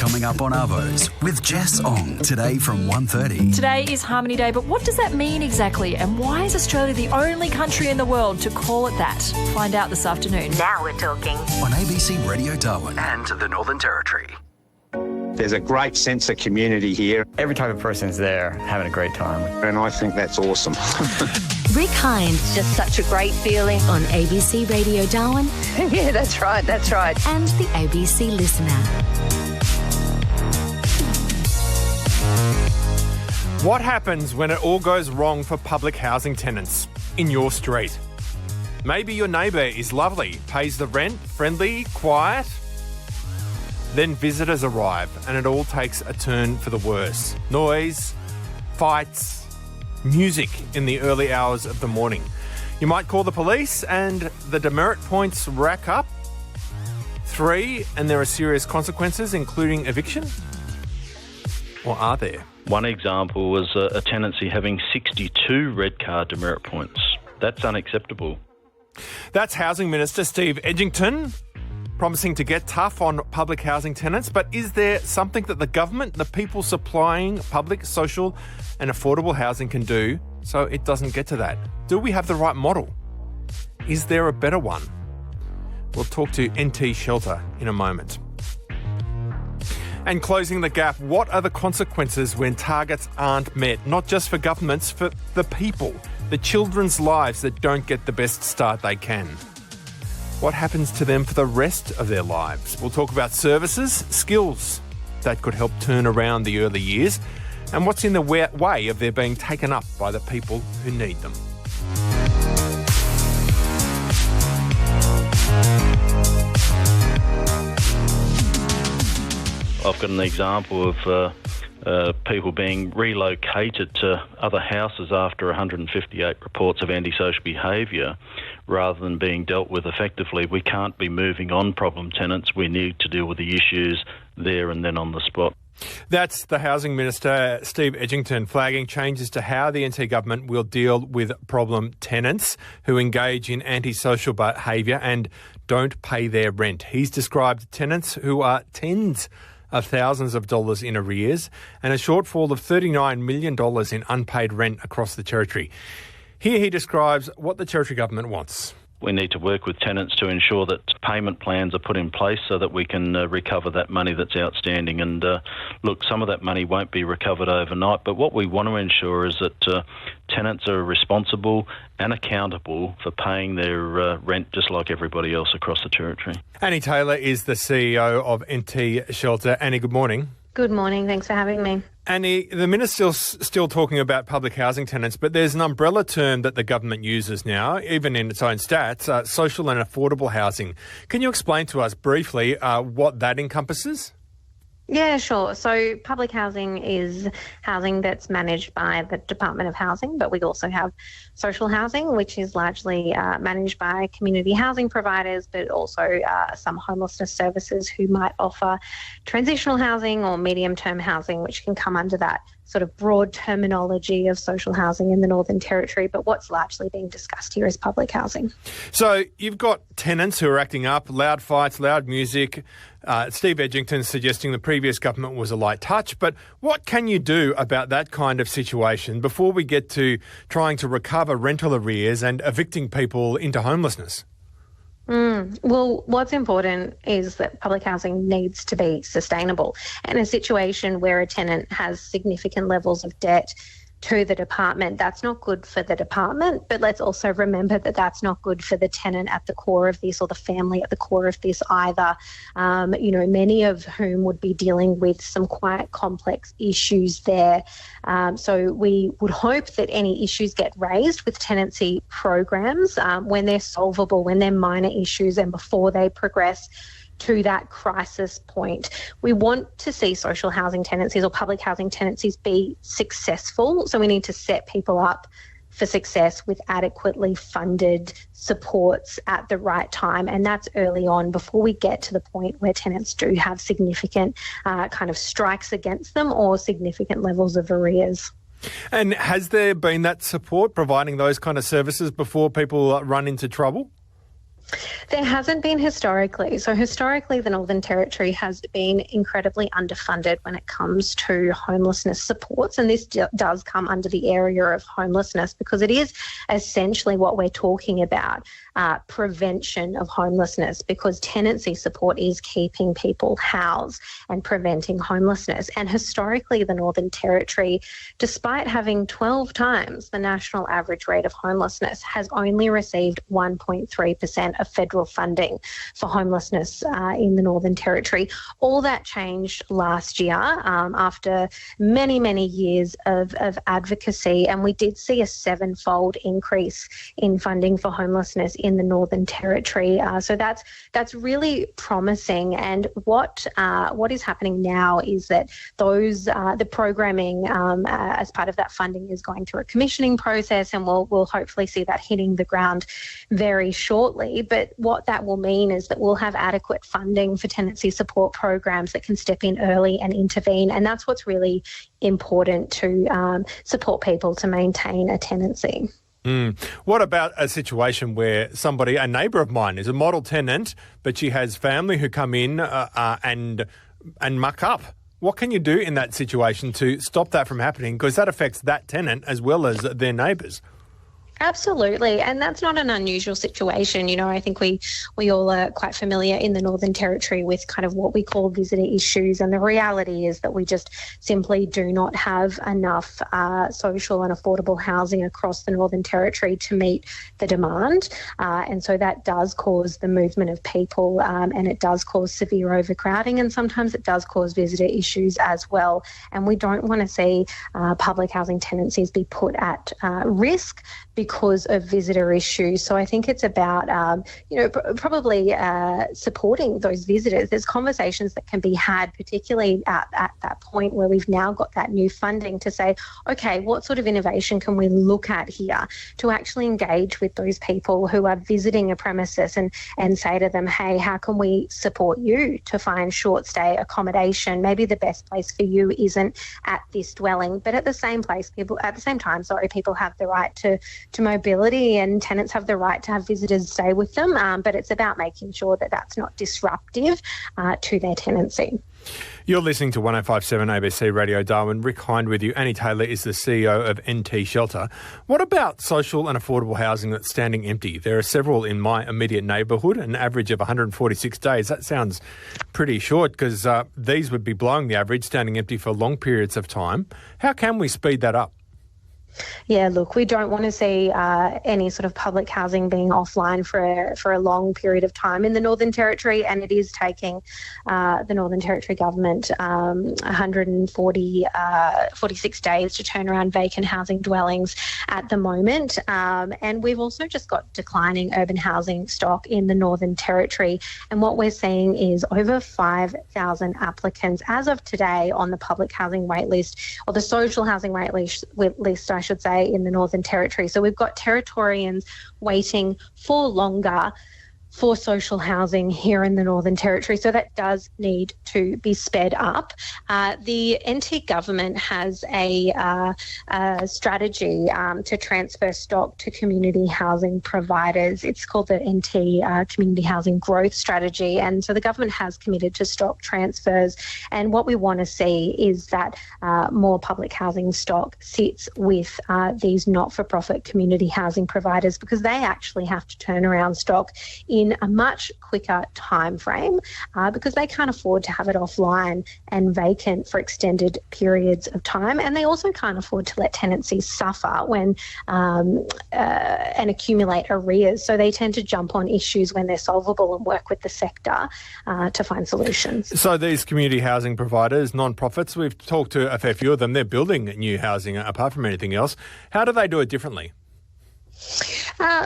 coming up on Arvos with Jess Ong today from 1:30. Today is Harmony Day, but what does that mean exactly? And why is Australia the only country in the world to call it that? Find out this afternoon. Now we're talking. On ABC Radio Darwin and the Northern Territory. There's a great sense of community here, Every type of person's there having a great time. and I think that's awesome. Rick Hind. Just such a great feeling. On ABC Radio Darwin Yeah, that's right. and the ABC Listen app. What happens when it all goes wrong for public housing tenants in your street? Maybe your neighbour is lovely, pays the rent, friendly, quiet. Then visitors arrive and it all takes a turn for the worse. Noise, fights, music in the early hours of the morning. You might call the police and the demerit points rack up. 3, and there are serious consequences, including eviction? Or are there? One example was a tenancy having 62 red card demerit points. That's unacceptable. That's Housing Minister Steve Edgington promising to get tough on public housing tenants. But is there something that the government, the people supplying public, social and affordable housing can do so it doesn't get to that? Do we have the right model? Is there a better one? We'll talk to NT Shelter in a moment. And closing the gap, what are the consequences when targets aren't met? Not just for governments, for the people, the children's lives that don't get the best start they can. What happens to them for the rest of their lives? We'll talk about services, skills that could help turn around the early years, and what's in the way of their being taken up by the people who need them. I've got an example of people being relocated to other houses after 158 reports of antisocial behaviour rather than being dealt with effectively. We can't be moving on problem tenants. We need to deal with the issues there and then on the spot. That's the Housing Minister, Steve Edgington, flagging changes to how the NT government will deal with problem tenants who engage in antisocial behaviour and don't pay their rent. He's described tenants who are tens of thousands of dollars in arrears and a shortfall of $39 million in unpaid rent across the Territory. Here he describes what the Territory government wants. We need to work with tenants to ensure that payment plans are put in place so that we can recover that money that's outstanding. And look, some of that money won't be recovered overnight, but what we want to ensure is that tenants are responsible and accountable for paying their rent just like everybody else across the Territory. Annie Taylor is the CEO of NT Shelter. Annie, good morning. Good morning. Thanks for having me. Annie, the minister's still talking about public housing tenants, but there's an umbrella term that the government uses now, even in its own stats, social and affordable housing. Can you explain to us briefly what that encompasses? Yeah, sure. So public housing is housing that's managed by the Department of Housing, but we also have social housing, which is largely managed by community housing providers, but also some homelessness services who might offer transitional housing or medium-term housing, which can come under that sort of broad terminology of social housing in the Northern Territory. But what's largely being discussed here is public housing. So you've got tenants who are acting up, loud fights, loud music. Steve Edgington suggesting the previous government was a light touch. But what can you do about that kind of situation before we get to trying to recover rental arrears and evicting people into homelessness? Well, what's important is that public housing needs to be sustainable. And a situation where a tenant has significant levels of debt to the department, that's not good for the department, but let's also remember that that's not good for the tenant at the core of this or the family at the core of this either, many of whom would be dealing with some quite complex issues there. So we would hope that any issues get raised with tenancy programs when they're solvable, when they're minor issues and before they progress to that crisis point. We want to see social housing tenancies or public housing tenancies be successful. So we need to set people up for success with adequately funded supports at the right time. And that's early on before we get to the point where tenants do have significant kind of strikes against them or significant levels of arrears. And has there been that support, providing those kind of services before people run into trouble? There hasn't been historically. So historically, the Northern Territory has been incredibly underfunded when it comes to homelessness supports. And this does come under the area of homelessness because it is essentially what we're talking about, prevention of homelessness, because tenancy support is keeping people housed and preventing homelessness. And historically, the Northern Territory, despite having 12 times the national average rate of homelessness, has only received 1.3% of federal funding for homelessness in the Northern Territory. All that changed last year after many, many years of advocacy, and we did see a 7-fold increase in funding for homelessness in the Northern Territory. So that's really promising. And what is happening now is that the programming as part of that funding is going through a commissioning process, and we'll hopefully see that hitting the ground very shortly. But what that will mean is that we'll have adequate funding for tenancy support programs that can step in early and intervene, and that's what's really important to support people to maintain a tenancy. What about a situation where a neighbour of mine, is a model tenant, but she has family who come in and muck up? What can you do in that situation to stop that from happening? Because that affects that tenant as well as their neighbours. Absolutely, and that's not an unusual situation. You know, I think we all are quite familiar in the Northern Territory with kind of what we call visitor issues, and the reality is that we just simply do not have enough social and affordable housing across the Northern Territory to meet the demand, and so that does cause the movement of people, and it does cause severe overcrowding, and sometimes it does cause visitor issues as well. And we don't want to see public housing tenancies be put at risk because of visitor issues. So I think it's about, probably supporting those visitors. There's conversations that can be had, particularly at that point where we've now got that new funding to say, okay, what sort of innovation can we look at here to actually engage with those people who are visiting a premises and say to them, hey, how can we support you to find short stay accommodation? Maybe the best place for you isn't at this dwelling, but at the same time, people have the right to mobility, and tenants have the right to have visitors stay with them, but it's about making sure that that's not disruptive to their tenancy. You're listening to 105.7 ABC Radio Darwin. Rick Hind with you. Annie Taylor is the CEO of NT Shelter. What about social and affordable housing that's standing empty? There are several in my immediate neighbourhood, an average of 146 days. That sounds pretty short because these would be blowing the average, standing empty for long periods of time. How can we speed that up? Yeah, look, we don't want to see any sort of public housing being offline for a long period of time in the Northern Territory, and it is taking the Northern Territory government 146 days to turn around vacant housing dwellings at the moment. And we've also just got declining urban housing stock in the Northern Territory. And what we're seeing is over 5,000 applicants as of today on the public housing wait list, or the social housing wait list, I should say, in the Northern Territory. So we've got Territorians waiting for longer for social housing here in the Northern Territory. So that does need to be sped up. The NT government has a strategy to transfer stock to community housing providers. It's called the NT Community Housing Growth Strategy. And so the government has committed to stock transfers. And what we want to see is that more public housing stock sits with these not-for-profit community housing providers, because they actually have to turn around stock in a much quicker time frame because they can't afford to have it offline and vacant for extended periods of time, and they also can't afford to let tenancies suffer when and accumulate arrears. So they tend to jump on issues when they're solvable and work with the sector to find solutions. So these community housing providers, non-profits, we've talked to a fair few of them, they're building new housing apart from anything else. How do they do it differently?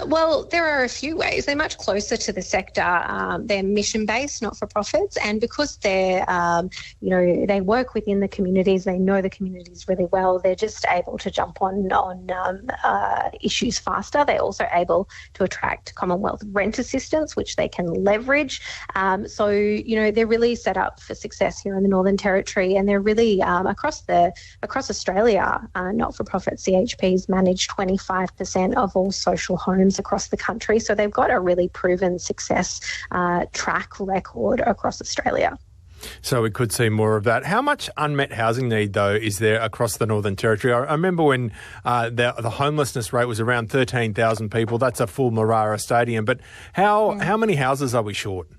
Well, there are a few ways. They're much closer to the sector. They're mission-based, not-for-profits, and because they're, they work within the communities, they know the communities really well, they're just able to jump on issues faster. They're also able to attract Commonwealth rent assistance, which they can leverage. So they're really set up for success here in the Northern Territory, and they're really across Australia. Not-for-profit CHPs manage 25% of all social homes across the country. So they've got a really proven success track record across Australia. So we could see more of that. How much unmet housing need, though, is there across the Northern Territory? I remember when the homelessness rate was around 13,000 people. That's a full Marara Stadium. But how many houses are we short?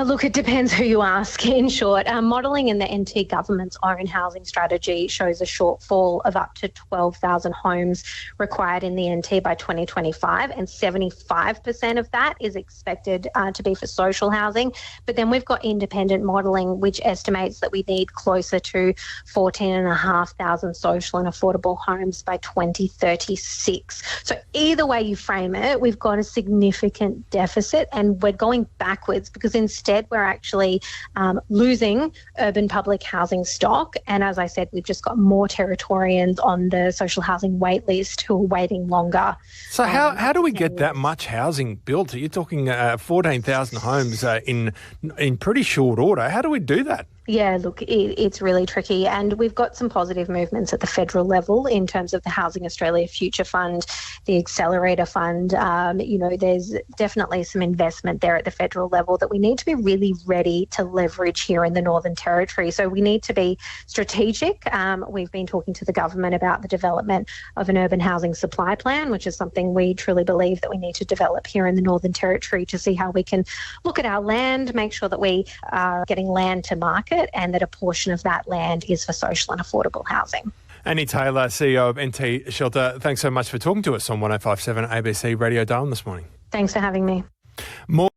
Look, it depends who you ask. In short, modelling in the NT government's own housing strategy shows a shortfall of up to 12,000 homes required in the NT by 2025, and 75% of that is expected to be for social housing. But then we've got independent modelling, which estimates that we need closer to 14,500 social and affordable homes by 2036. So either way you frame it, we've got a significant deficit, and we're going backwards because instead, we're actually losing urban public housing stock. And as I said, we've just got more Territorians on the social housing wait list who are waiting longer. So how do we get that much housing built? You're talking 14,000 homes in pretty short order. How do we do that? Yeah, look, it's really tricky, and we've got some positive movements at the federal level in terms of the Housing Australia Future Fund, the Accelerator Fund. There's definitely some investment there at the federal level that we need to be really ready to leverage here in the Northern Territory. So we need to be strategic. We've been talking to the government about the development of an urban housing supply plan, which is something we truly believe that we need to develop here in the Northern Territory to see how we can look at our land, make sure that we are getting land to market, and that a portion of that land is for social and affordable housing. Annie Taylor, CEO of NT Shelter, thanks so much for talking to us on 105.7 ABC Radio Darwin this morning. Thanks for having me. More